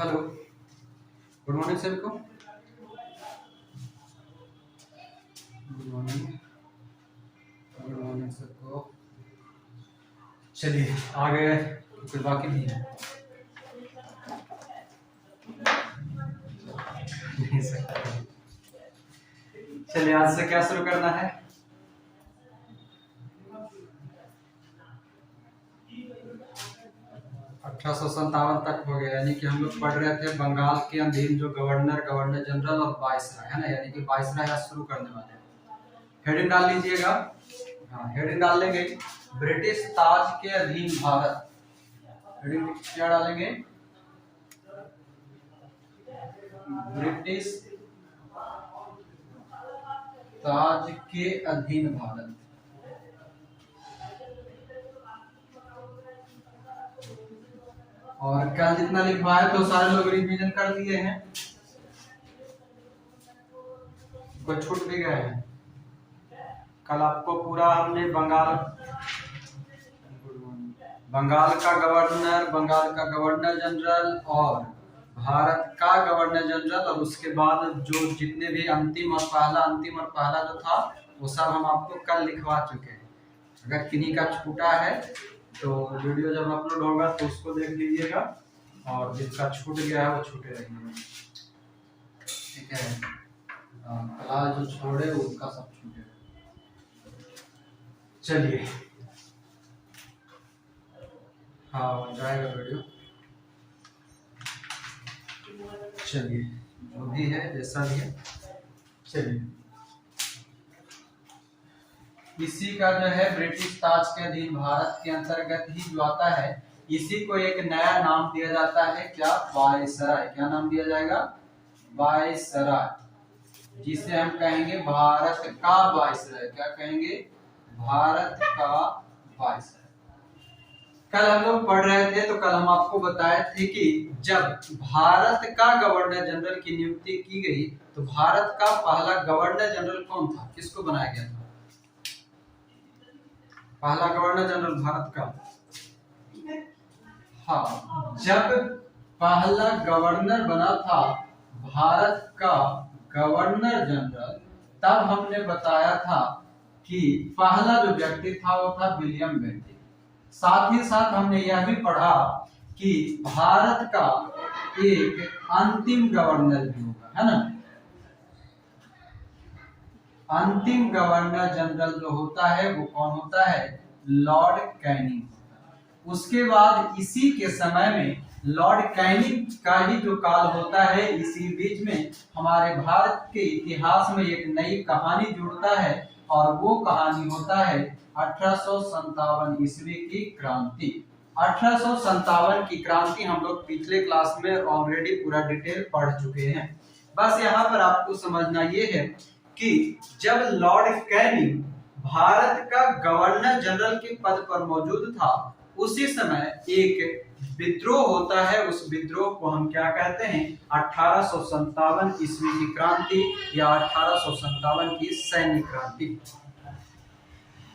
Hello, good morning sir को। Good morning, good morning sir को। चलिए आगे कुछ बाकी नहीं है। नहीं सर, चलिए आज से क्या शुरू करना है। अठारह तक हो गया, यानी कि हम लोग पढ़ रहे थे बंगाल के अधीन जो गवर्नर, गवर्नर जनरल और वाइसराय है ना, यानी कि वाइसराय आज शुरू करने वाले हैं। हेडिंग डाल लीजिएगा। हाँ, हेडिंग डाल लेंगे ब्रिटिश ताज के अधीन भारत। हेडिंग क्या डालेंगे? ब्रिटिश ताज के अधीन भारत। और कल जितना लिखवाया तो सारे लोग रिवीजन कर लिए हैं, कुछ छूट भी गए हैं। कल आपको पूरा हमने बंगाल का गवर्नर जनरल और भारत का गवर्नर जनरल और उसके बाद जो जितने भी अंतिम और पहला जो था वो सब हम आपको कल लिखवा चुके हैं। अगर किन्हीं का छूटा है तो वीडियो जब अपलोड होगा तो उसको देख लीजिएगा, और जिसका छूट गया है वो छूटे रहेंगे। ठीक है, क्लास जो छोड़े उसका सब छूटे। चलिए, हाँ जाएगा वीडियो। चलिए, जो भी है जैसा भी है, चलिए इसी का जो है ब्रिटिश ताज के अधीन भारत के अंतर्गत ही जो आता है, इसी को एक नया नाम दिया जाता है। क्या? वायसराय। क्या नाम दिया जाएगा? वायसराय, जिसे हम कहेंगे भारत का वायसराय। क्या कहेंगे? भारत का वायसराय। कल हम लोग पढ़ रहे थे तो कल हम आपको बताए थे कि जब भारत का गवर्नर जनरल की नियुक्ति की गई तो भारत का पहला गवर्नर जनरल कौन था? किसको बनाया गया था पहला गवर्नर जनरल भारत का? हाँ, जब पहला गवर्नर बना था भारत का गवर्नर जनरल, तब हमने बताया था कि पहला जो व्यक्ति था वो था विलियम बेंटिक। साथ ही साथ हमने यह भी पढ़ा कि भारत का एक अंतिम गवर्नर भी होगा, है ना। अंतिम गवर्नर जनरल जो होता है वो कौन होता है? लॉर्ड कैनिंग होता है। उसके बाद इसी के समय में लॉर्ड कैनिंग का ही जो काल होता है, इसी बीच में हमारे भारत के इतिहास में एक नई कहानी जुड़ता है, और वो कहानी होता है 1857 ईस्वी की क्रांति। 1857 की क्रांति हम लोग पिछले क्लास में ऑलरेडी पूरा डिटेल पढ़ चुके हैं। बस यहाँ पर आपको समझना ये है कि जब लॉर्ड कैनिंग भारत का गवर्नर जनरल के पद पर मौजूद था, उसी समय एक विद्रोह होता है। उस विद्रोह को हम क्या कहते हैं? 1857 ईस्वी की क्रांति या 1857 की सैन्य क्रांति।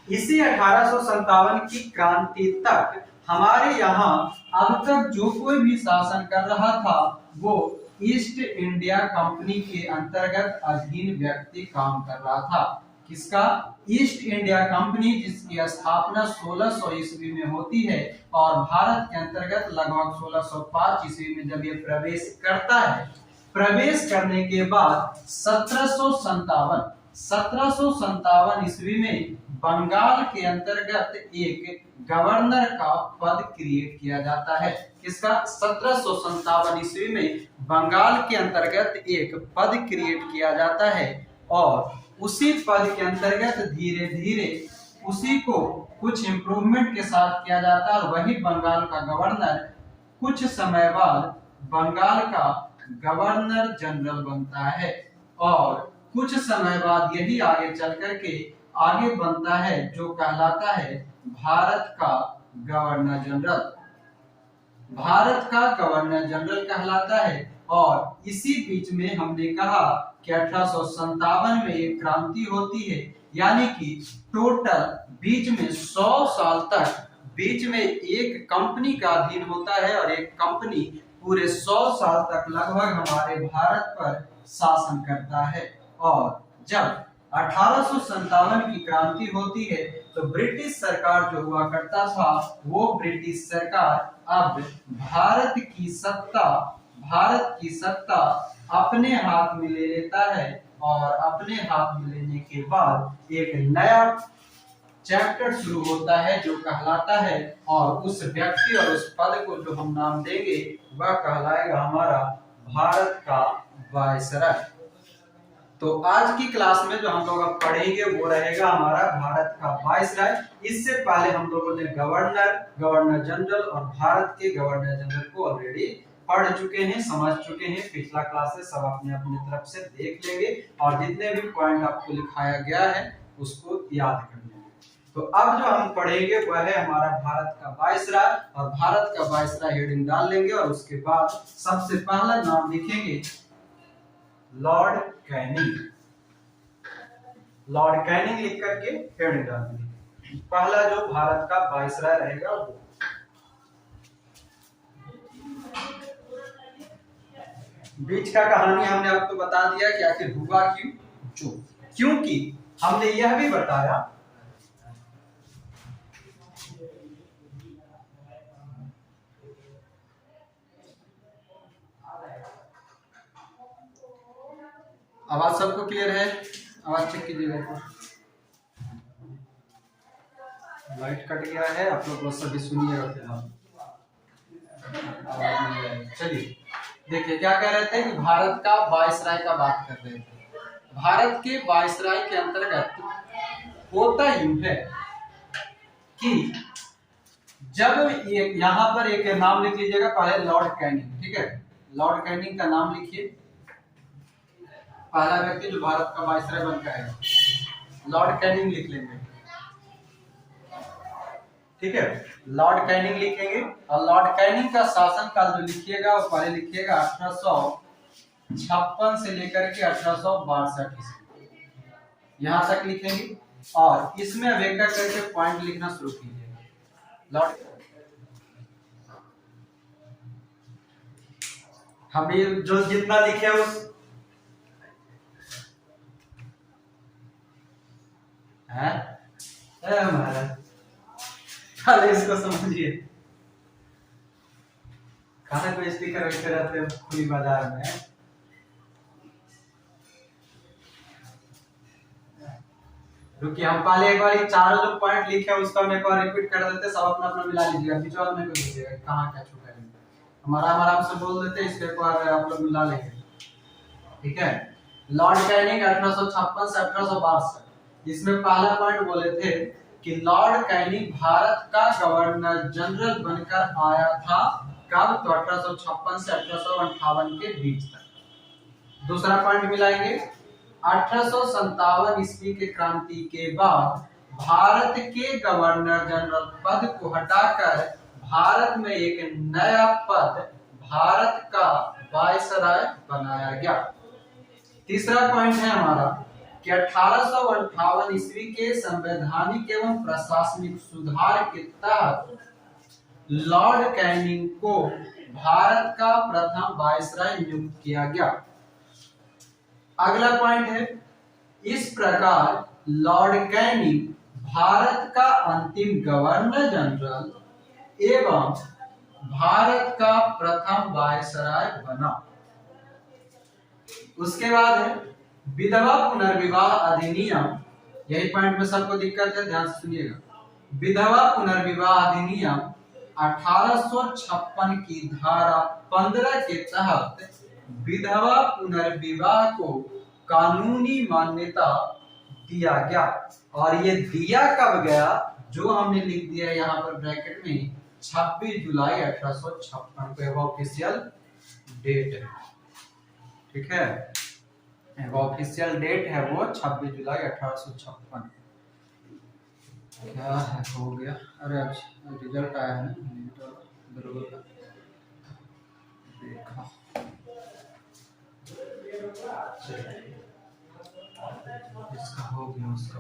इसी 1857 की क्रांति तक हमारे यहाँ अब तक जो कोई भी शासन कर रहा था वो ईस्ट इंडिया कंपनी के अंतर्गत अधीन व्यक्ति काम कर रहा था। किसका? ईस्ट इंडिया कंपनी, जिसकी स्थापना 1600 ईस्वी में होती है और भारत के अंतर्गत लगभग 1605 ईस्वी में जब ये प्रवेश करता है। प्रवेश करने के बाद 1757 ईस्वी में बंगाल के अंतर्गत एक गवर्नर का पद क्रिएट किया जाता है। किसका? 1757 ईस्वी में बंगाल के अंतर्गत एक पद क्रिएट किया जाता है, और उसी पद के अंतर्गत धीरे धीरे उसी को कुछ इम्प्रूवमेंट के साथ किया जाता है, और वही बंगाल का गवर्नर कुछ समय बाद बंगाल का गवर्नर जनरल बनता है, और कुछ समय बाद यही आगे चल करके आगे बनता है जो कहलाता है भारत का गवर्नर जनरल। भारत का गवर्नर जनरल कहलाता है। और इसी बीच में हमने कहा कि 1857 में एक क्रांति होती है, यानी कि टोटल बीच में 100 साल तक बीच में एक कंपनी का अधीन होता है, और एक कंपनी पूरे 100 साल तक लगभग हमारे भारत पर शासन करता है। और जब 1857 की क्रांति होती है तो ब्रिटिश सरकार जो हुआ करता था वो ब्रिटिश सरकार अब भारत की सत्ता अपने हाथ में ले लेता है। और अपने हाथ में लेने के बाद एक नया चैप्टर शुरू होता है जो कहलाता है, और उस व्यक्ति और उस पद को जो हम नाम देंगे वह कहलाएगा हमारा भारत का वायसराय। तो आज की क्लास में जो हम लोग अब पढ़ेंगे वो रहेगा हमारा भारत का वायसराय। इससे पहले हम लोगों ने गवर्नर जनरल और भारत के गवर्नर जनरल को ऑलरेडी पढ़ चुके हैं, समझ चुके हैं। पिछला क्लासेस सब अपने अपने तरफ से देख लेंगे और जितने भी पॉइंट आपको लिखाया गया है उसको याद कर लेंगे। तो अब जो हम पढ़ेंगे वह है हमारा भारत का वायसराय, और भारत का वायसराय हेडिंग डाल लेंगे और उसके बाद सबसे पहला नाम लिखेंगे लॉर्ड कैनिंग। लॉर्ड कैनिंग लिख करके हेडिंग डाल देंगे। पहला जो भारत का वायसराय रहेगा वो। बीच का कहानी हमने आपको बता दिया कि आखिर हुआ क्यों, क्योंकि हमने यह भी बताया आवाज सबको क्लियर है? आवाज चेक कीजिएगा। लाइट कट गया है, आप लोग सभी सुनिएगा फिलहाल। आवाज नहीं आएगी। चलिए देखिए क्या कह रहे थे कि भारत का वायसराय का बात कर रहे थे। भारत के वायसराय के अंतर्गत होता यूं है कि जब यहाँ पर एक नाम लिख लीजिएगा पहले, लॉर्ड कैनिंग। ठीक है, लॉर्ड कैनिंग का नाम लिखिए। पहला व्यक्ति जो भारत का वायसराय बनकर आएगा, लॉर्ड कैनिंग लिख लेंगे। ठीक है, लॉर्ड कैनिंग लिखेंगे। और लॉर्ड कैनिंग का शासन काल जो लिखिएगा वो पहले लिखिएगा 1856 से लेकर के 1862 ईस्वी, यहां तक लिखेंगे। और इसमें अब एक करके पॉइंट लिखना शुरू कीजिएगा। लॉर्ड हम जो जितना लिखे उस पहले इसको समझिए। कहां कोई स्पीकर रखे रहते हैं खुली बाजार में। रुकिए, हम पहले एक बार चारों जो पॉइंट लिखे हैं उसको हम एक बार रिपीट कर देते, सब अपना अपना मिला लीजिएगा, बीच वाला में दीजिएगा कहां क्या छूटा है। हमारा आराम से बोल देते, इसको एक बार आप लोग मिला लेंगे। ठीक है, लॉर्ड कैनिंग 1856 से 1862। इसमें पहला पॉइंट बोले थे कि लॉर्ड कैनिंग भारत का गवर्नर जनरल बनकर आया था। कब? तो 1856 से 1858 के बीच तक। दूसरा पॉइंट मिलाएंगे, 1857 ईस्वी के क्रांति के बाद भारत के गवर्नर जनरल पद को हटाकर भारत में एक नया पद भारत का वायसराय बनाया गया। तीसरा पॉइंट है हमारा कि 1858 ईस्वी के संवैधानिक एवं प्रशासनिक सुधार के तहत लॉर्ड कैनिंग को भारत का प्रथम वायसराय नियुक्त किया गया। अगला पॉइंट है, इस प्रकार लॉर्ड कैनिंग भारत का अंतिम गवर्नर जनरल एवं भारत का प्रथम वायसराय बना। उसके बाद है विधवा पुनर्विवाह अधिनियम। यही पॉइंट में सबको दिक्कत है, ध्यान से सुनिएगा। विधवा पुनर्विवाह अधिनियम 1856 की धारा 15 के तहत विधवा पुनर्विवाह को कानूनी मान्यता दिया गया। और ये दिया कब गया, जो हमने लिख दिया यहाँ पर ब्रैकेट में 26 जुलाई 1856 को ऑफिशियल डेट है। ठीक है, ऑफिशियल डेट है वो 26 जुलाई 1856। क्या है हो गया? अरे अच्छा रिजल्ट आया है ना, बरोबर देखा। इसका हो गया, उसका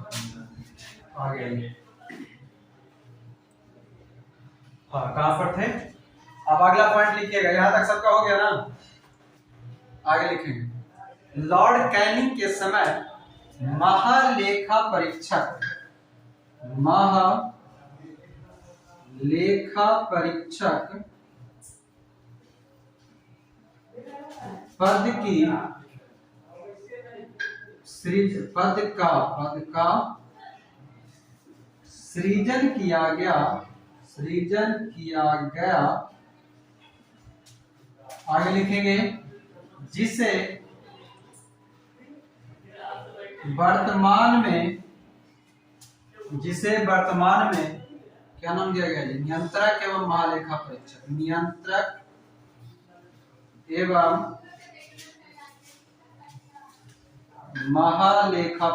आ गया ये। हाँ, कहाँ पर थे? अब अगला पॉइंट लिखिएगा, यहां तक सबका हो गया ना। आगे लिखेंगे, लॉर्ड कैनिंग के समय महालेखा परीक्षक पद की पद का सृजन किया गया। आगे लिखेंगे, जिसे वर्तमान में क्या नाम दिया गया जी? नियंत्रक एवं महालेखा परीक्षक। नियंत्रक एवं महालेखा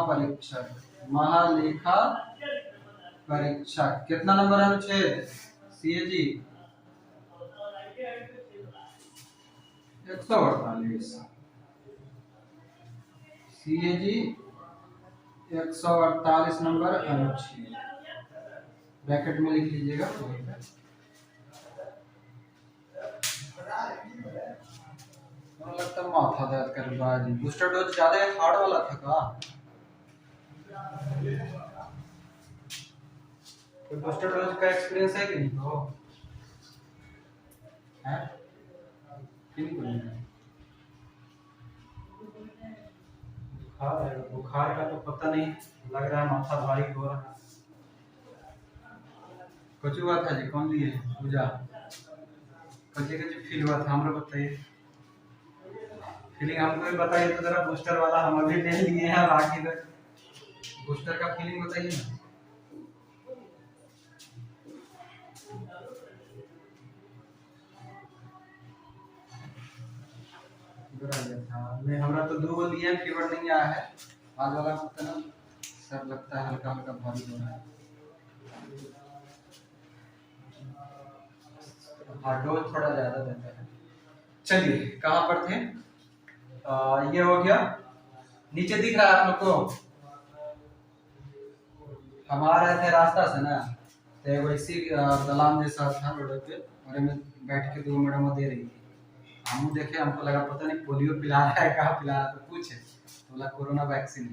परीक्षक। कितना नंबर अनुच्छेद सीए जी? 148। सीए जी 148 नंबर अनुच्छेद, ब्रैकेट में लिख लीजिएगा। लगता माथा दर्द कर रहा है। बूस्टर डोज ज्यादा हार्ड वाला था का? कोई बूस्टर डोज का एक्सपीरियंस है कि नहीं? हो है कि नहीं? बुखार का तो पता नहीं, लग रहा है माथा भारी हो रहा है। कुछ हुआ था जी? कौन लिए पूजा? कुछ फील हुआ था, हमको बताइए। फीलिंग हमको भी बताइए तो जरा। बूस्टर वाला हम अभी ले लिए हैं, बाकी तो बूस्टर का फीलिंग बताइए ना। नहीं, हमरा तो 2 लिए, फीवर नहीं आया है। आज वाला पता ना, सर लगता है हल्का हल्का भारी हो रहा है। हाँ, डोज थोड़ा ज्यादा देता है। चलिए, कहाँ पर थे? ये हो गया। नीचे दिख रहा है आप लोग को? हम आ रहे थे रास्ता से ना, तो वैसी दलान जैसा था रोड पे, और में बैठ के 2 मैडम दे रही थी। हम देखे, हमको लगा पता नहीं पोलियो पिला रहा है, कहाँ पिला रहा है, तो पूछे तो बोला कोरोना वैक्सीन।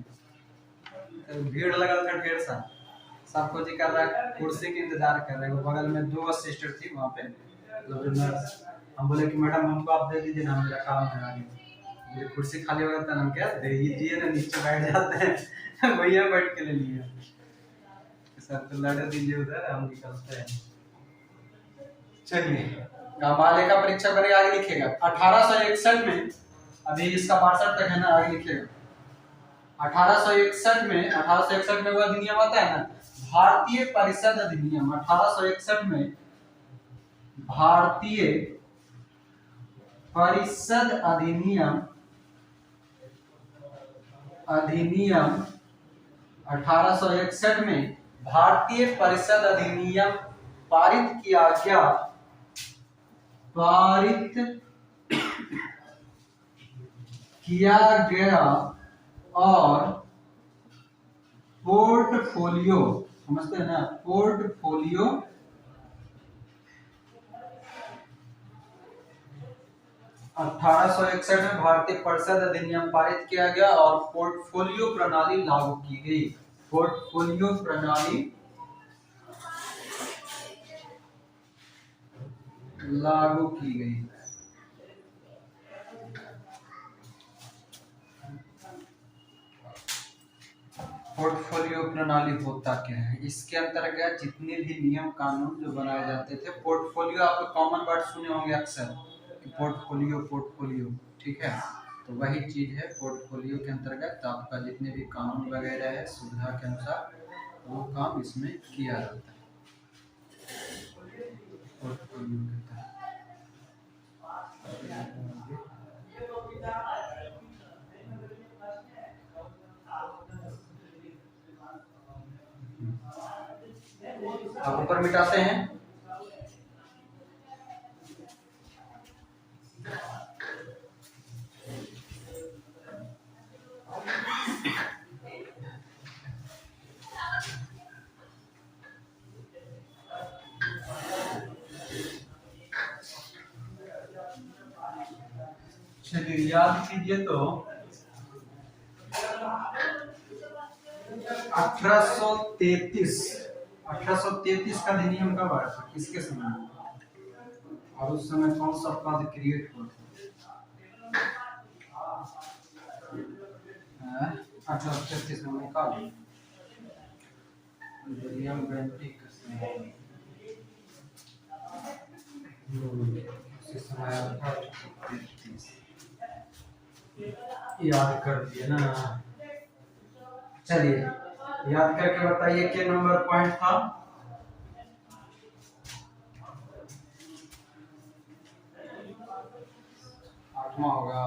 तो भीड़ लगा था ढेर सा, सब कुछ कर रहा है, कुर्सी के इंतजार कर रहे हैं। बगल में 2 सिस्टर थी वहाँ पे, नर्स। हम बोले कि मैडम हमको आप दे दीजिए ना, मेरा काम है आगे, मेरी कुर्सी खाली हो गया। हम क्या दे दीजिए ना, नीचे बैठ जाते हैं। भैया बैठ के ले लिए। सर तो लड़े दीजिए उधर, हम निकलते हैं। चलिए, महालेखा परीक्षा बने। आगे लिखेगा 1861 में, अभी इसका 62 तक है ना, आगे लिखेगा 1861 में वो अधिनियम आता है ना, भारतीय परिषद अधिनियम। 1861 में भारतीय परिषद अधिनियम 1861 में भारतीय परिषद अधिनियम पारित किया गया और पोर्टफोलियो, समझते हैं ना, पोर्टफोलियो 1861 में भारतीय परिषद अधिनियम पारित किया गया और पोर्टफोलियो प्रणाली लागू की गई। पोर्टफोलियो प्रणाली लागू की गई। पोर्टफोलियो प्रणाली होता क्या है? इसके अंतर्गत जितने भी नियम कानून जो बनाए जाते थे, पोर्टफोलियो आपको कॉमन वर्ड सुने होंगे अक्सर, पोर्टफोलियो, ठीक है। तो वही चीज है, पोर्टफोलियो के अंतर्गत आपका जितने भी कानून वगैरह है, सुविधा के अनुसार वो काम इसमें किया जाता है। पोर्टफोलियो के तहत आप ऊपर मिटाते हैं। चलिए याद कीजिए तो 1833 का अधिनियम कब आया था, किसके समय में, और उस समय कौन सा पद क्रिएट हुआ था? 1833 में निकाल विलियम बेंटिक का समय उसी समय आया था 1833। याद कर दिए ना। चलिए याद करके बताइए क्या नंबर पॉइंट था। आठवां होगा।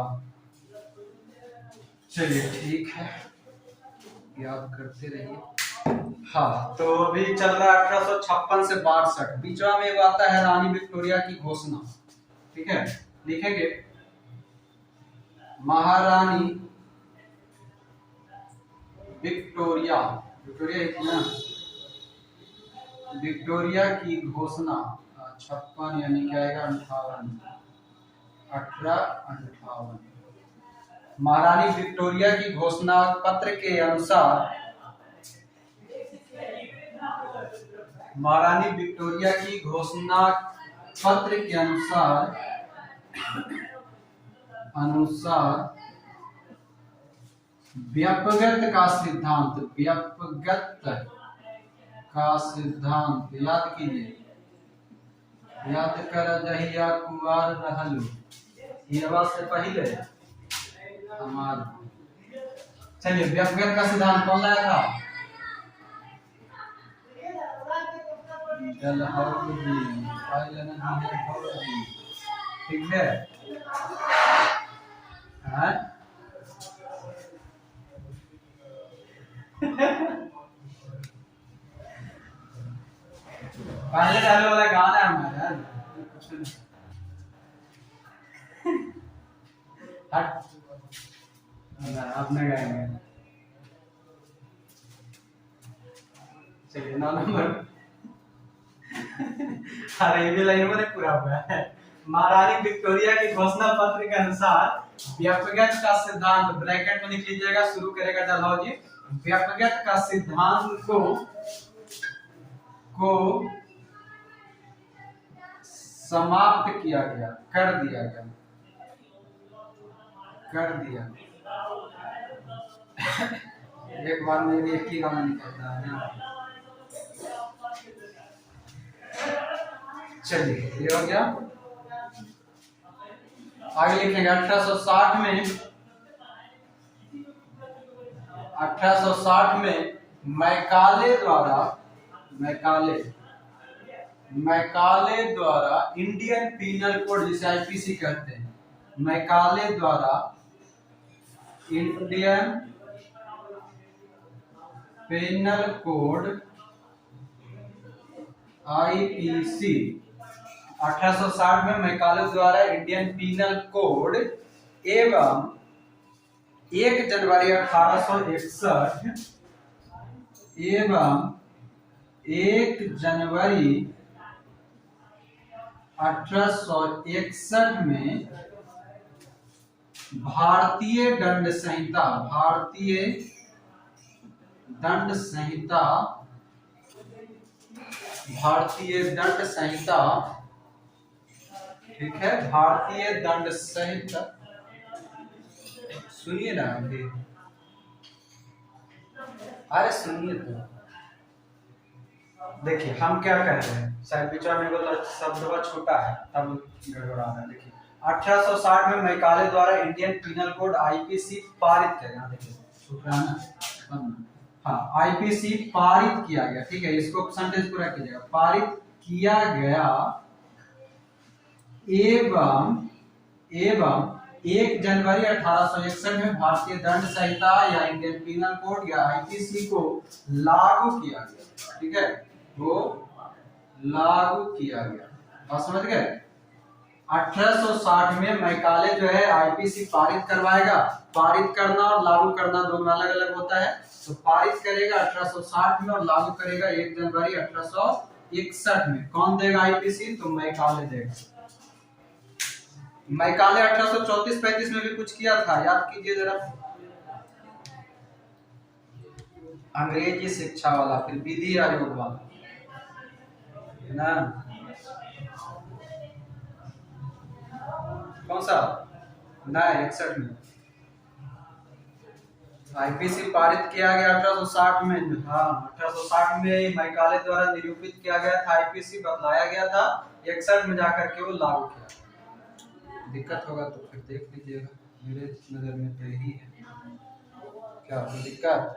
चलिए ठीक है, याद करते रहिए। हाँ तो अभी चल रहा है 1856 से 62, बीचवा में वो आता है रानी विक्टोरिया की घोषणा। ठीक है, लिखेंगे महारानी विक्टोरिया, विक्टोरिया एक ना, विक्टोरिया की घोषणा 56 यानी क्या आएगा 1858। महारानी विक्टोरिया की घोषणा पत्र के अनुसार, महारानी विक्टोरिया की घोषणा पत्र के अनुसार व्यपगत का सिद्धांत, व्यपगत का सिद्धांत याद कीजिए, याद कर जहिया कुआर रहलू, ये बात से पहले हमारा। चलिए व्यपगत का सिद्धांत कौन लाया था? डलहौजी, ठीक है। पहले डाले वाला गाना है हमारा, हट अपने गाएंगे। चलिए 9 नंबर। अरे ये भी लाइन में पूरा हुआ है। महारानी विक्टोरिया के घोषणा पत्र के अनुसार व्यपगत का सिद्धांत, ब्रैकेट में लिख लीजिएगा, शुरू करेगा डलहौजी। व्यपगत का सिद्धांत को समाप्त किया गया, कर दिया गया, कर दिया। एक बार में एक ही गाना निकलता है ना। चलिए ये हो गया। आगे लिखेंगे 1860 में मैकाले द्वारा इंडियन पीनल कोड, जिसे आईपीसी कहते हैं, मैकाले द्वारा इंडियन पीनल कोड आईपीसी 1860 में मैकाले द्वारा इंडियन पीनल कोड एवं 1 जनवरी 1861 एवं 1 जनवरी 1861 में भारतीय दंड संहिता, ठीक है, भारतीय दंड संहिता। सुनिए ना अभी, अरे सुनिए तो, देखिए हम क्या कह रहे हैं, शायद बीचा में बोला शब्द छोटा है तब गड़बड़ा रहा है। देखिए 1860 में मैकाले द्वारा इंडियन पीनल कोड आईपीसी पारित किया गया। देखिए हाँ आईपीसी पारित किया गया, ठीक है, इसको सेंटेंस पूरा कीजिएगा, पारित किया गया एवं 1 जनवरी 1861 में भारतीय दंड संहिता या इंडियन पीनल कोड या आईपीसी को लागू किया गया, ठीक है, वो लागू किया गया। बात समझ गए? 1860 में मैकाले जो है आईपीसी पारित करवाएगा। पारित करना और लागू करना दोनों अलग अलग होता है। तो पारित करेगा 1860 में और लागू करेगा 1 जनवरी 1861 में। कौन देगा आईपीसी? तो मैकाले देगा। मैकाले 1834-35 में भी कुछ किया था, याद कीजिए जरा। अंग्रेजी शिक्षा वाला, फिर विधि आयोग वाला, है ना। कौन सा? नहीं, 61 में आईपीसी पारित किया गया 1860 में। हाँ, 1860 में मैकाले द्वारा निरूपित किया गया था, आईपीसी बदलाया गया था, 61 में जाकर के वो लागू किया। दिक्कत होगा तो फिर देख लीजिएगा, मेरे नजर में तो यही है। क्या कोई दिक्कत?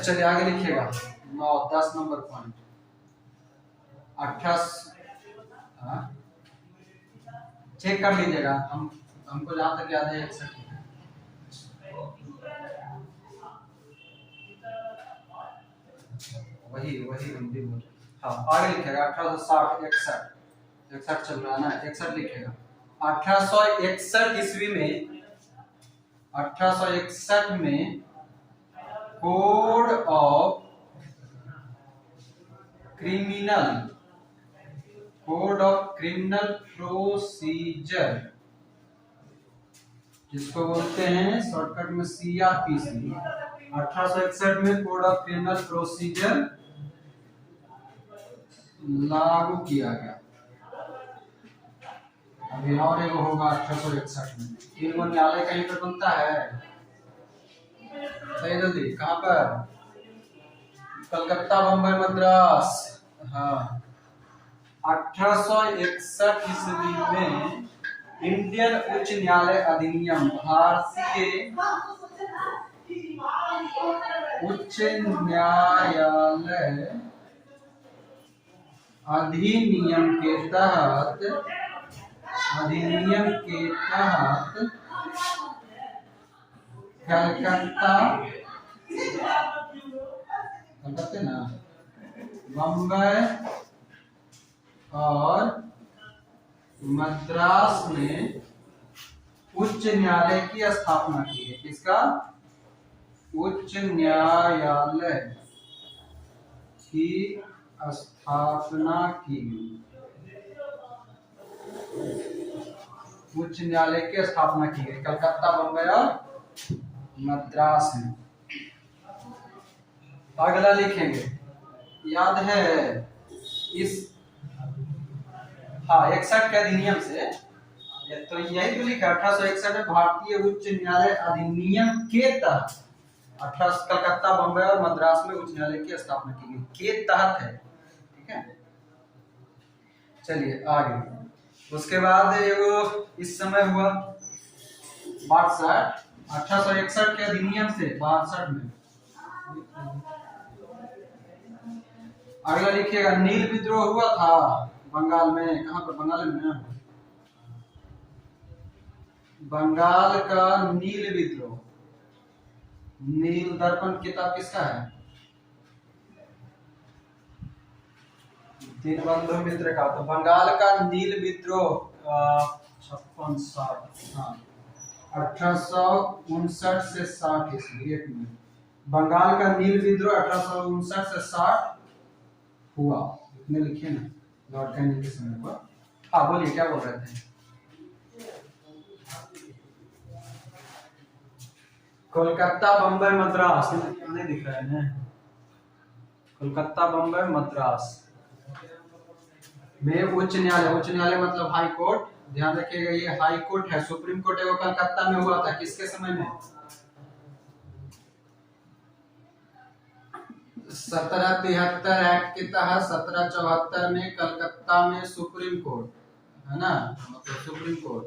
चलिए आगे लिखिएगा। 10 नंबर पॉइंट 28, चेक कर लीजिएगा, हमको जहां तक याद है 61। वही हिंदी बोल। हाँ, आगे लिखेगा 1860 61 चल रहा है ना, 61 लिखेगा। 1861 ईस्वी में, 1861 में कोड ऑफ क्रिमिनल प्रोसीजर, जिसको बोलते हैं शॉर्टकट में सीआरपीसी, 1861 में कोड ऑफ क्रिमिनल प्रोसीजर लागू किया गया। अभी और एगो होगा 1861 में। तीन गो न्यायालय कहीं पर बनता है, सही जल्दी, कहाँ पर? कलकत्ता, बम्बई, मद्रास। हाँ, 1861 ईस्वी में इंडियन उच्च न्यायालय अधिनियम, भारतीय उच्च न्यायालय अधिनियम के तहत कलकत्ता ना, बम्बई और मद्रास में उच्च न्यायालय की स्थापना की है। किसका? उच्च न्यायालय की स्थापना की गई। उच्च न्यायालय की स्थापना की गई कलकत्ता, बम्बई और मद्रास में। अगला लिखेंगे, याद है इस, हाँ, 61 के अधिनियम से, तो यही तो लिखा 1861 में भारतीय उच्च न्यायालय अधिनियम के तहत 18 कलकत्ता, बम्बई और मद्रास में उच्च न्यायालय की स्थापना की गई, के तहत है, ठीक है। चलिए आगे, उसके बाद एगो इस समय हुआ 62, 1861 के अधिनियम से 62 में। अगला लिखिएगा, नील विद्रोह हुआ था बंगाल में। कहां पर? बंगाल में, बंगाल का नील विद्रोह। नील दर्पण किताब किसका है? दीनबंधु मित्र का। तो बंगाल का नील विद्रोह 56-60, हाँ, 1859 से 60 ईस्वी। एक मिनट, बंगाल का नील विद्रोह 1859 से 60 हुआ, इतने लिखिए ना, लॉर्ड कैनिंग के समय पर। हाँ बोलिए, क्या बोल रहे थे? कोलकाता, बम्बई, मद्रास नहीं दिख रहा है ना? कोलकाता, बम्बई, मद्रास में उच्च न्यायालय मतलब हाई कोर्ट। ध्यान रखिएगा, ये हाई कोर्ट है। सुप्रीम कोर्ट एगो कलकत्ता में हुआ था, किसके समय में? 1773 एक्ट के तहत 1774 में कलकत्ता में सुप्रीम कोर्ट, है ना, मतलब सुप्रीम कोर्ट।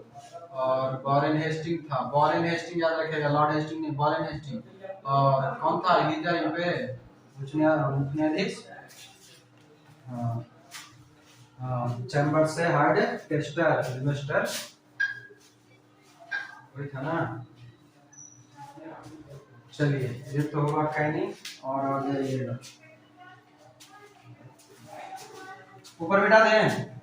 और वॉरेन हेस्टिंग था, वॉरेन हेस्टिंग याद रखिएगा, लॉर्ड हेस्टिंग नहीं, वॉरेन हेस्टिंग। और कौन था एलिजा पे उच्च न्यायाधीश? हाँ, चैम्बर से हार्ड टेस्टर इन्वेस्टर, वही था ना। चलिए, ये तो होगा कैनिंग। और आगे ये ऊपर बिठा दें।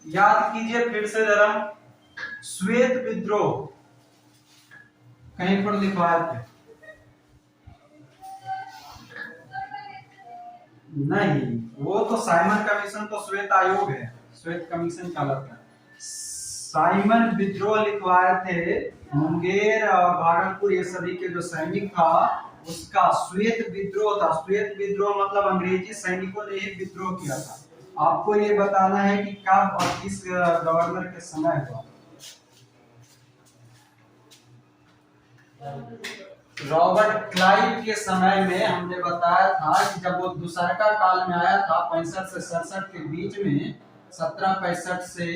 याद कीजिए फिर से जरा, श्वेत विद्रोह कहीं पर लिखवाए थे? नहीं, वो तो साइमन कमीशन तो श्वेत आयोग है, श्वेत कमीशन का अलग है। साइमन विद्रोह लिखवाए थे मुंगेर और भागलपुर, ये सभी के जो सैनिक था उसका श्वेत विद्रोह था। श्वेत विद्रोह मतलब अंग्रेजी सैनिकों ने ही विद्रोह किया था। आपको ये बताना है कि कब और किस गवर्नर के समय हुआ। रॉबर्ट क्लाइव के समय में हमने बताया था कि जब वो दुसरका काल में आया था 65 से 67 के बीच में, 1765 से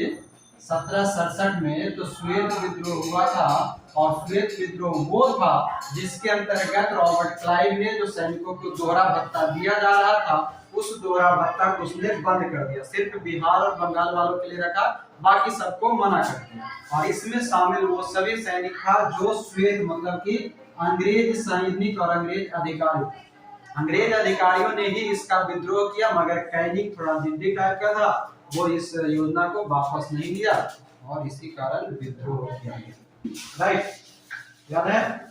1767 में, तो श्वेत विद्रोह हुआ था। और श्वेत विद्रोह वो था जिसके अंतर्गत रॉबर्ट क्लाइव ने जो सैनिकों को दोहरा भत्ता दिया जा रहा था उस दोहरा भत्ता को उसने बंद कर दिया, सिर्फ बिहार और बंगाल वालों के लिए रखा, बाकी सबको मना कर दिया। और इसमें शामिल वो सभी सैनिक था जो श्वेत मतलब कि अंग्रेज सैनिक और अंग्रेज अधिकारी, अंग्रेज अधिकारियों ने ही इसका विद्रोह किया, मगर कैनिंग थोड़ा जिद्दी टाइप का था, वो इस योजना को वापस नहीं लिया और इसी कारण विद्रोह किया गया। राइट, याद है,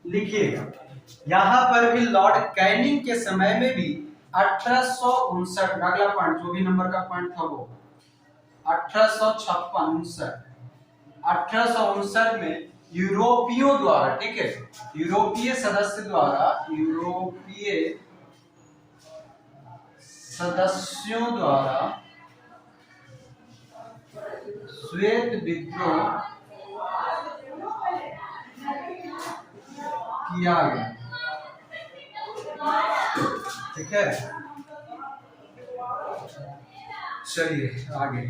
लिखिएगा। यहाँ पर भी लॉर्ड कैनिंग के समय में भी 1859, अगला पॉइंट जो भी नंबर का पॉइंट था वो 1859 में यूरोपियों द्वारा, ठीक है, यूरोपीय सदस्यों द्वारा श्वेत विद्रोह किया गया, ठीक है। चलिए आगे,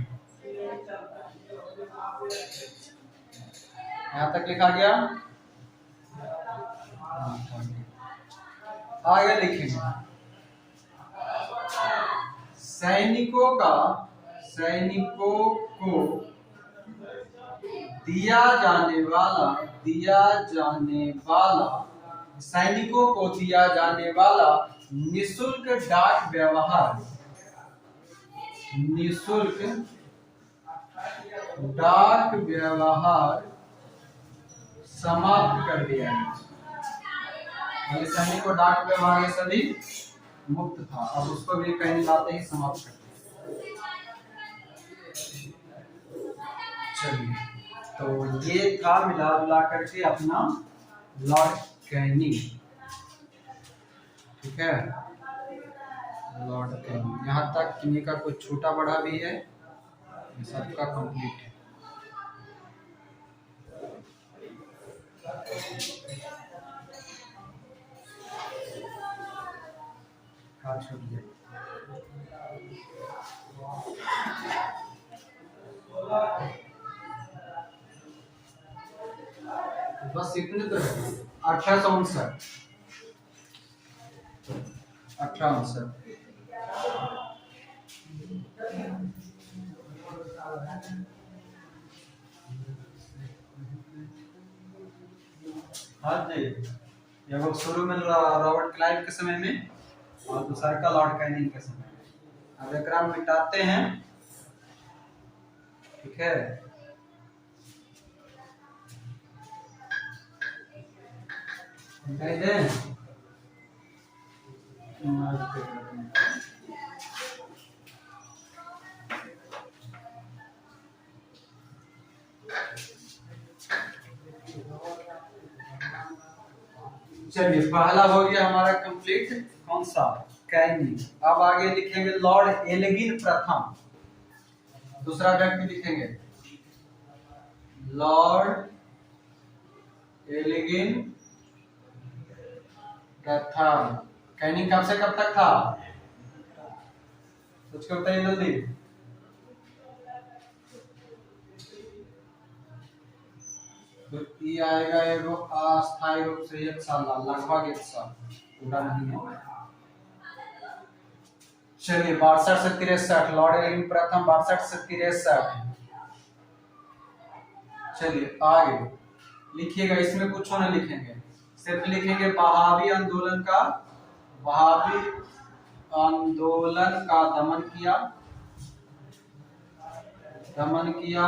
यहां तक लिखा गया, आगे लिखेंगे। सैनिकों को दिया जाने वाला निःशुल्क डाक व्यवहार समाप्त कर दिया गया। सैनिक को डाक व्यवहार ये सभी मुक्त था, अब उसको भी कहीं लाते ही समाप्त कर दिया। चलिए, तो ये था मिला जुला करके अपना लॉर्ड कैनिंग, ठीक है, लॉर्ड कैनिंग। यहाँ तक किन्हीं का कुछ छोटा बड़ा भी है, सबका कंप्लीट है। बस इतने तो है। 1859 हाँ जी, ये वो शुरू में रॉबर्ट क्लाइव के समय में और दूसरा का लॉर्ड कैनिंग के समय में। अब एक मिटाते हैं, ठीक है। चलिए, पहला हो गया हमारा कंप्लीट, कौन सा, कैनिंग। अब आगे लिखेंगे लॉर्ड एल्गिन प्रथम, दूसरा व्यक्ति लिखेंगे लॉर्ड एल्गिन प्रथम। कैनिंग कब से कब तक था, सोच के बताइए जल्दी। तो ये आएगा एगो अस्थायी रूप से 1 साल, लगभग 1 साल, पूरा नहीं है। चलिए, 62 से 63, लॉर्ड एल्गिन प्रथम 62 से 63। चलिए आगे लिखिएगा, इसमें कुछ न लिखेंगे, सिर्फ लिखेंगे वहाबी आंदोलन का दमन किया।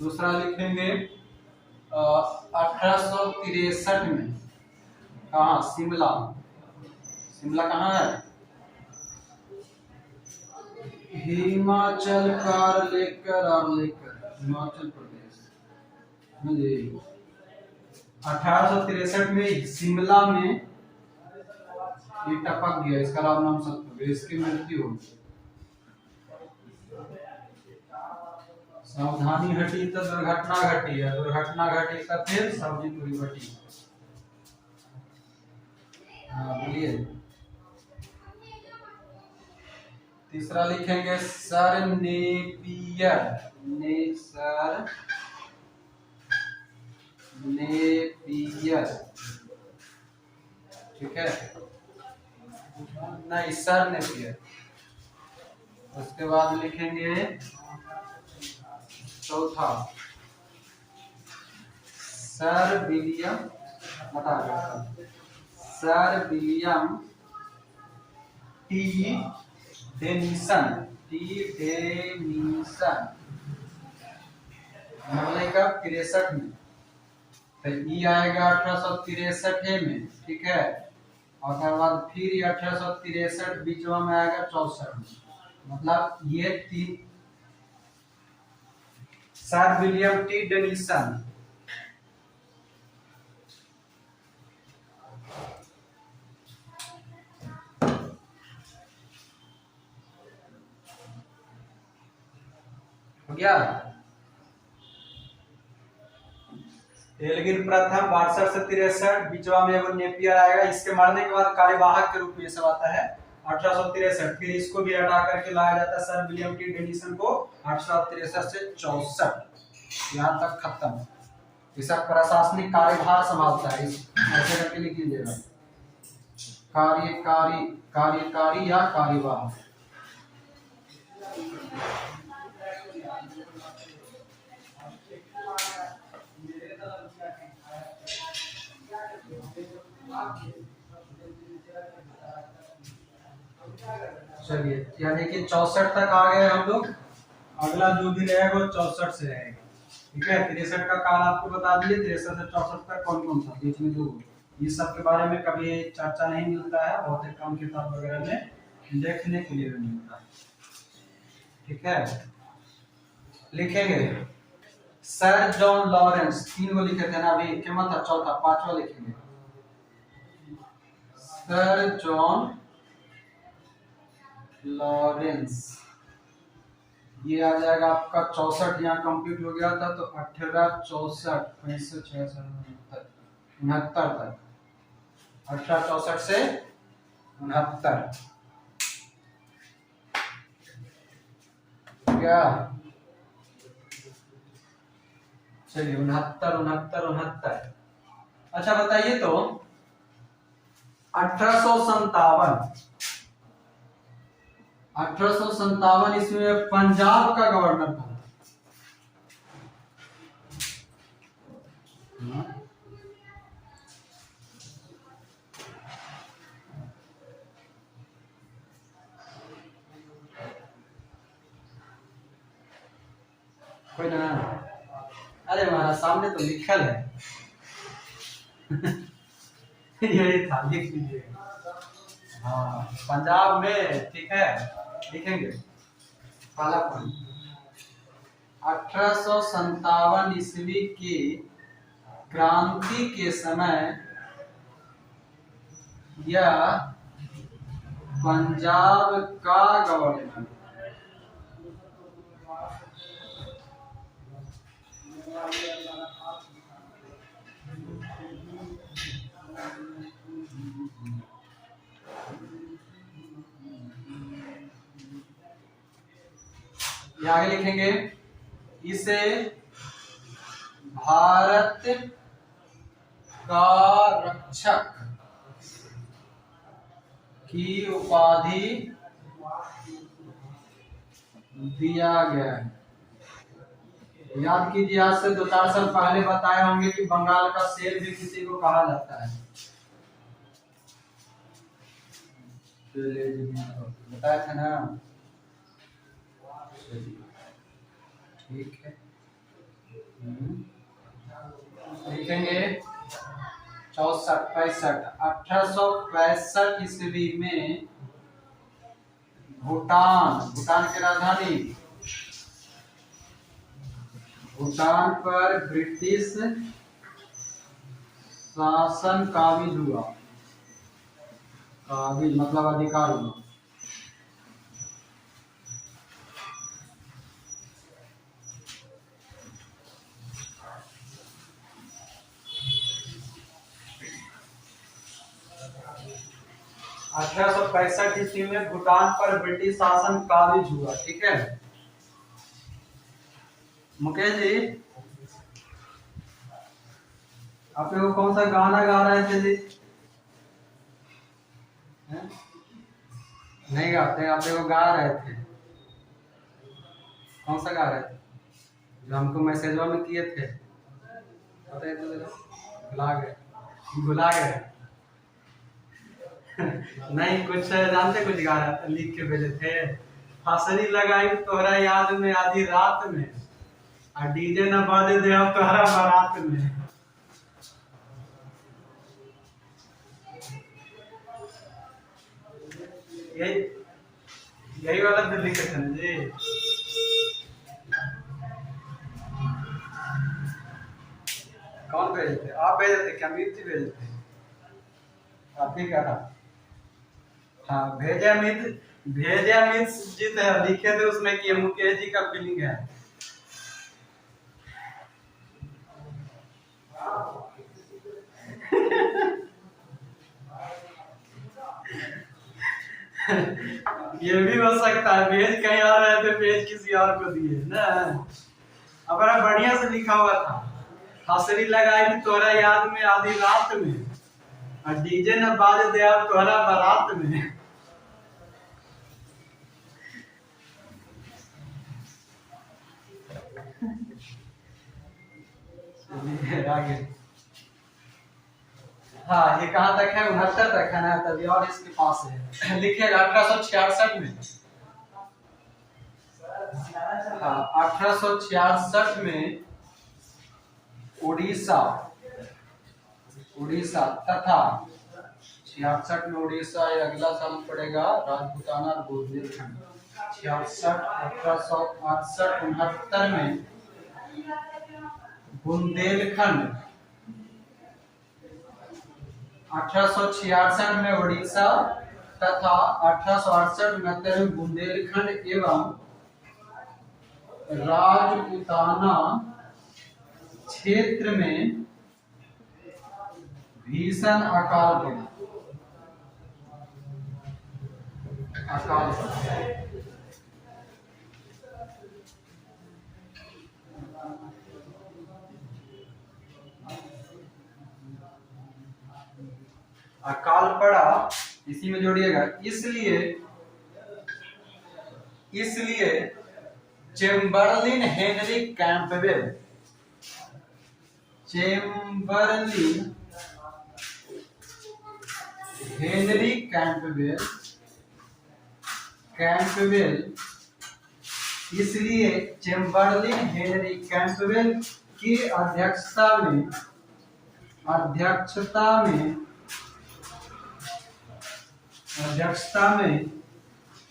दूसरा लिखेंगे 1863 में कहा, शिमला शिमला कहाँ है? हिमाचल कार लेकर और लेकर हिमाचल प्रदेश। 1863 में शिमला में ये टपक गया, इसका राम नाम सत्य, इसकी मृत्यु हो गई। सावधानी हटी तो दुर्घटना घटी है, दुर्घटना घटी तो फिर सब्जी पूरी घटी। हाँ बोलिए। तीसरा लिखेंगे सर नेपियर, सर नेपियर, ठीक है, नहीं सर नेपियर। उसके बाद लिखेंगे चौथा सर विलियम, बता दो सर विलियम टी डेनिसन, मरने का 63 में, तो ई आएगा 1863 में, ठीक है, और उसके बाद फिर 1863 बीचवा में आएगा 64 में, मतलब ये तीन सर विलियम टी डेनिसन। हो गया। एल्गिन प्रथम 62 से 63, बीचवा में वो नेपियर आएगा। इसके मरने के बाद कार्यवाहक के रूप में सब आता है 1863, फिर इसको भी हटा करके लाया जाता है सर विलियम टी डेनिसन को 1863 से 64, यहाँ तक खत्म। इसका प्रशासनिक कार्यभार संभालता है, इस ऐसे करके लिख लीजिएगा, कार्यकारी, कार्यकारी या कार्यवाहक। चलिए यानी कि 64 तक आ गए हम लोग। अगला जो भी रहेगा वो 64 से रहेगा, ठीक है। 63 का काल आपको बता दिए, 63 से 64 तक कौन कौन था बीच में जो, ये सब के बारे में कभी चर्चा नहीं मिलता है, बहुत ही कम किताब वगैरह में देखने के लिए भी मिलता है, ठीक है। लिखेंगे सर जॉन लॉरेंस, 3 को लिखे थे ना अभी, क्या मतलब चौथा, 5वां लिखेंगे सर जॉन लॉरेंस। ये आ जाएगा आपका 64, यहाँ कंप्लीट हो गया था, तो 18, 64, 65, 66, 69 तक, 1864 से 69, क्या? चलिए 69। अच्छा बताइए तो 1857 ईस्वी में पंजाब का गवर्नर कौन था? कोई ना, अरे हमारा सामने तो लिखल है यही था, लिख लीजिए। हाँ पंजाब में, ठीक है, लिखेंगे पहला पॉइंट। 1857 ईस्वी की क्रांति के समय यह पंजाब का गवर्नर, आगे लिखेंगे इसे भारत का रक्षक की उपाधि दिया गया है। याद कीजिए, आज से 2-4 साल पहले बताए होंगे कि बंगाल का शेर भी किसी को कहा जाता है, बताया था ना, ठीक है। लिखेंगे 64 65 1865 ईस्वी में भूटान की राजधानी भूटान पर ब्रिटिश शासन काबिज हुआ। काबिज मतलब अधिकार हुआ। अठारह सौ पैंसठ ईस्वी में भूटान पर ब्रिटिश शासन काबिज हुआ। ठीक है मुकेश जी, आप लोग कौन सा गाना गा रहे थे जी? हैं? नहीं गाते, आप लोग गा रहे थे। कौन सा गा रहे थे जो हमको मैसेजों में किए थे? भुला गए नहीं कुछ जानते, कुछ गा रहे थे, लिख के भेजे थे। हंसरी लगाई तोहरा याद में आधी रात में, और डीजे न बाजे दे हम तोहरा बारात में। यही वाला तो लिखे थे ना जी। कौन भेजे थे? आप भेजे थे क्या? अमित जी भेजे थे? आप ही क्या था? हाँ भेजे अमित जी थे, लिखे थे उसमें कि मुकेश जी का फीलिंग है। ये भी हो सकता है, भेज कहीं और रहे थे, भेज किसी और को दिए ना। अब बढ़िया से लिखा हुआ था, हंसरी लगाई तोरा याद में आधी रात में, और डीजे न बाजे दे अब तोरा बारात में। आगे हाँ, ये कहाँ तक है? 69 तक है ना, तभी और इसके पास है। लिखिएगा 1866 में। हाँ 1866 में उड़ीसा तथा 66 में उड़ीसा, अगला साल पड़ेगा राजपूताना और बुंदेलखंड। 66 1868 69 में बुंदेलखंड, 1866 में उड़ीसा तथा 1868 में बुंदेलखंड एवं राजपूताना क्षेत्र में भीषण अकाल पड़ा। अकाल पड़ा, इसी में जोड़िएगा। इसलिए चेम्बरलिन हेनरी कैंपबेल इसलिए चेम्बरलिन हेनरी कैंपबेल की अध्यक्षता में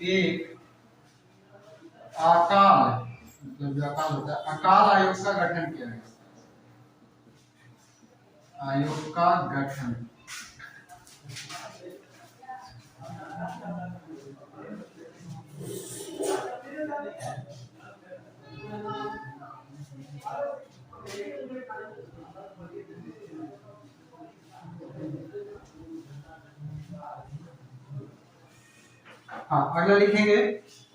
एक अकाल आयोग का गठन किया गया। आयोग का गठन हाँ अगला लिखेंगे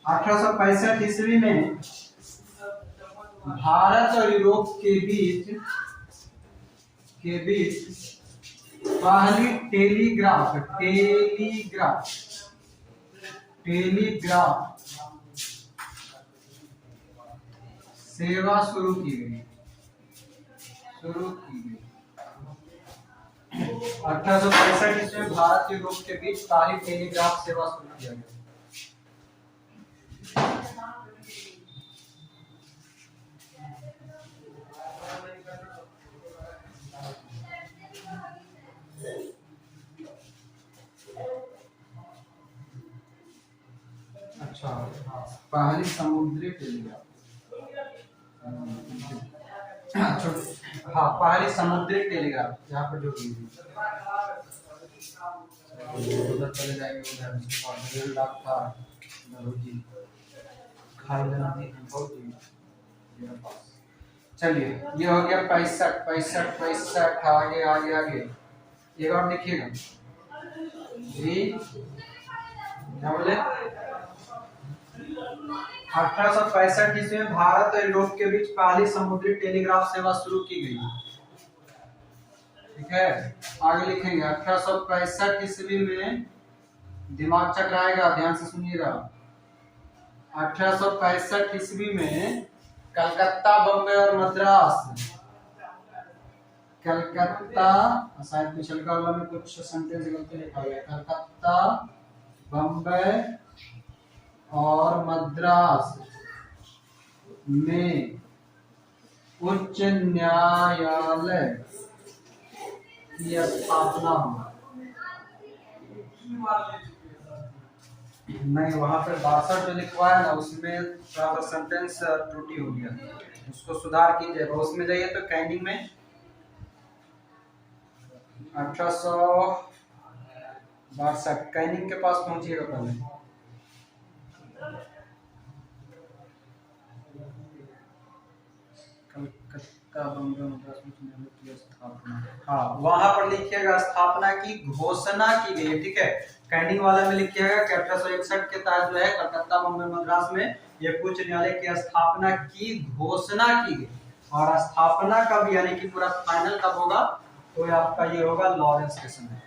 1865 ईस्वी में भारत और यूरोप के बीच पहली टेलीग्राफ सेवा शुरू की गई। 1865 ईस्वी में भारत और यूरोप के बीच पहली टेलीग्राफ सेवा शुरू किया गया। अच्छा हाँ, पहली समुद्री टेलीग्राफ। हाँ, पहली समुद्री टेलीग्राफ यहाँ पर जो उधर चले जाएंगे, उधर उसके बाद रेल डाक था जी, खाई लेना थी बहुत ही पास। चलिए ये हो गया 65 आगे आगे आगे। एक और देखिएगा जी, क्या बोले 1865 ईस्वी में भारत और यूरोप के बीच पहली समुद्री टेलीग्राफ सेवा शुरू की गई। ठीक है, आगे लिखेंगे 1865 ईस्वी में, दिमाग चकराएगा, ध्यान से सुनिएगा। 1865 ईस्वी में कलकत्ता, बम्बई और मद्रास, कलकत्ता, शायद पिछले वाला में कुछ सेंटेंस गलती लिखा गया, कलकत्ता, बम्बई और मद्रास में उच्च न्यायालय की स्थापना हुआ। नहीं, वहां पे 62 जो लिखवाया ना, उसमें थोड़ा सेंटेंस त्रुटि हो गया, उसको सुधार कीजिएगा। उसमें जाइए तो कैनिंग में 1862 कैनिंग के पास पहुंचिएगा पहले। कलकत्ता, बम्बई, मद्रास में की स्थापना, हाँ वहां पर लिखिएगा स्थापना की घोषणा की गई है। ठीक है, कैनिंग वाला में लिखिएगा कि 1861 के तहत जो है कलकत्ता, बम्बई, मद्रास में एक उच्च न्यायालय की स्थापना की घोषणा की गई। और स्थापना कब, यानी कि पूरा फाइनल कब होगा, तो आपका ये होगा लॉरेंस के समय।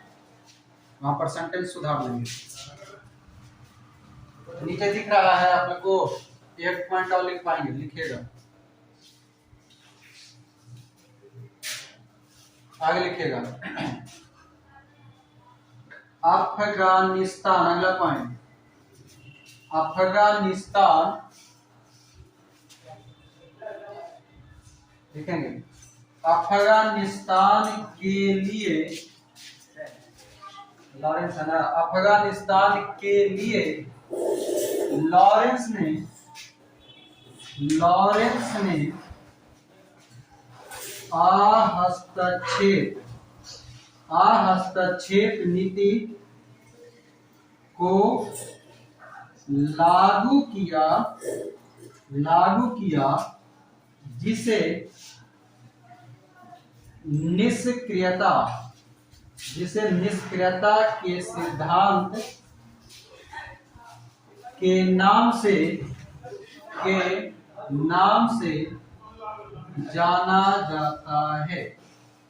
वहां पर सेंटेंस सुधार लेंगे। नीचे दिख रहा है आप लोग को, एक पॉइंट और लिख पाएंगे, लिखिएगा आगे लिखिएगा। अफगानिस्तान, अगला पॉइंट, अफगानिस्तान लिखेंगे, अफगानिस्तान के लिए, लॉरेंस है ना, अफगानिस्तान के लिए लॉरेंस ने हस्तक्षेप नीति को लागू किया जिसे निष्क्रियता के सिद्धांत के नाम से जाना जाता है।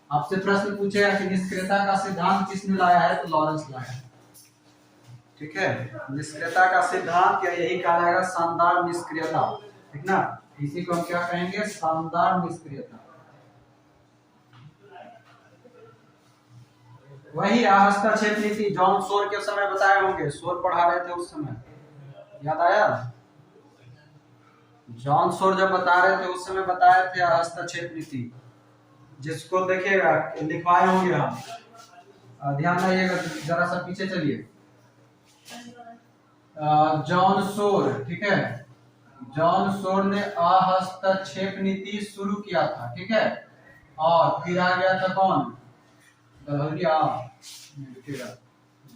आपसे प्रश्न पूछेगा कि निष्क्रियता का सिद्धांत किसने लाया है, तो लॉरेंस लाया है। ठीक है, निष्क्रियता का सिद्धांत या यही कहा जाएगा शानदार निष्क्रियता। ठीक ना, इसी को हम क्या कहेंगे, शानदार निष्क्रियता। वही हस्तक्षेप नीति जॉन सोर के समय बताए होंगे, सोर पढ़ा रहे थे उस समय, याद आया? जॉन सोर जब बता रहे थे उस समय बताए थे हस्तक्षेप नीति, जिसको देखिएगा लिखवाए होंगे हम, ध्यान रखिएगा, जरा सा पीछे चलिए। जॉन सोर, ठीक है, जॉन सोर ने हस्तक्षेप नीति शुरू किया था। ठीक है, और फिर आ गया था कौन,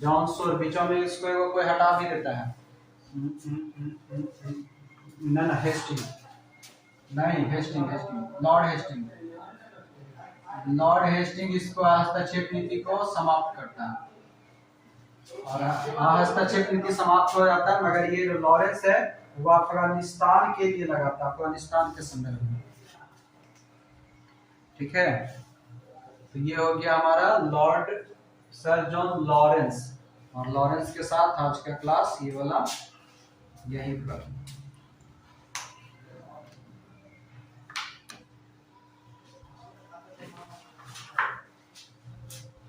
जॉन सोर। बीचों में इसको कोई हटा भी देता है, ना हेस्टिंग नहीं, लॉर्ड हेस्टिंग इसको हस्तक्षेप नीति को समाप्त करता है, और हस्तक्षेप नीति समाप्त हो जाता है। मगर ये जो लॉरेंस है वो अफगानिस्तान के लिए लगा था, अफगानिस्तान के संदर्भ में। ठीक है, तो ये हो गया हमारा लॉर्ड सर जॉन लॉरेंस, और लॉरेंस के साथ आज का क्लास ये वाला यहीं पर।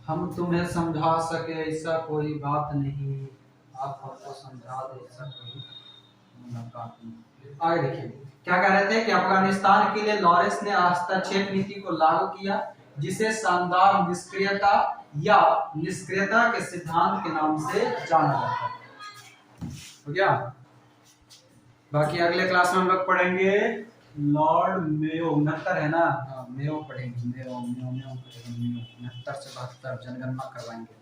हम तुम्हें समझा सके ऐसा कोई बात नहीं, आप हमको समझा दे ऐसा कोई मुलाकात नहीं। आगे देखिए क्या कह रहे थे कि अफगानिस्तान के लिए लॉरेंस ने हस्तक्षेप नीति को लागू किया, जिसे शानदार निष्क्रियता या निष्क्रियता के सिद्धांत के नाम से जाना जाता है। हो गया? बाकी अगले क्लास में हम लोग पढ़ेंगे लॉर्ड मेयो, 69 है ना, हाँ मेयो पढ़ेंगे, मेयो मेयो मेयो पढ़ेंगे, मेयो 69 से 72 जनगणना करवाएंगे।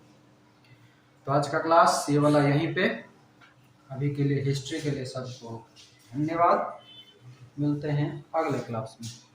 तो आज का क्लास ये वाला यहीं पे, अभी के लिए हिस्ट्री के लिए सबको धन्यवाद, मिलते हैं अगले क्लास में।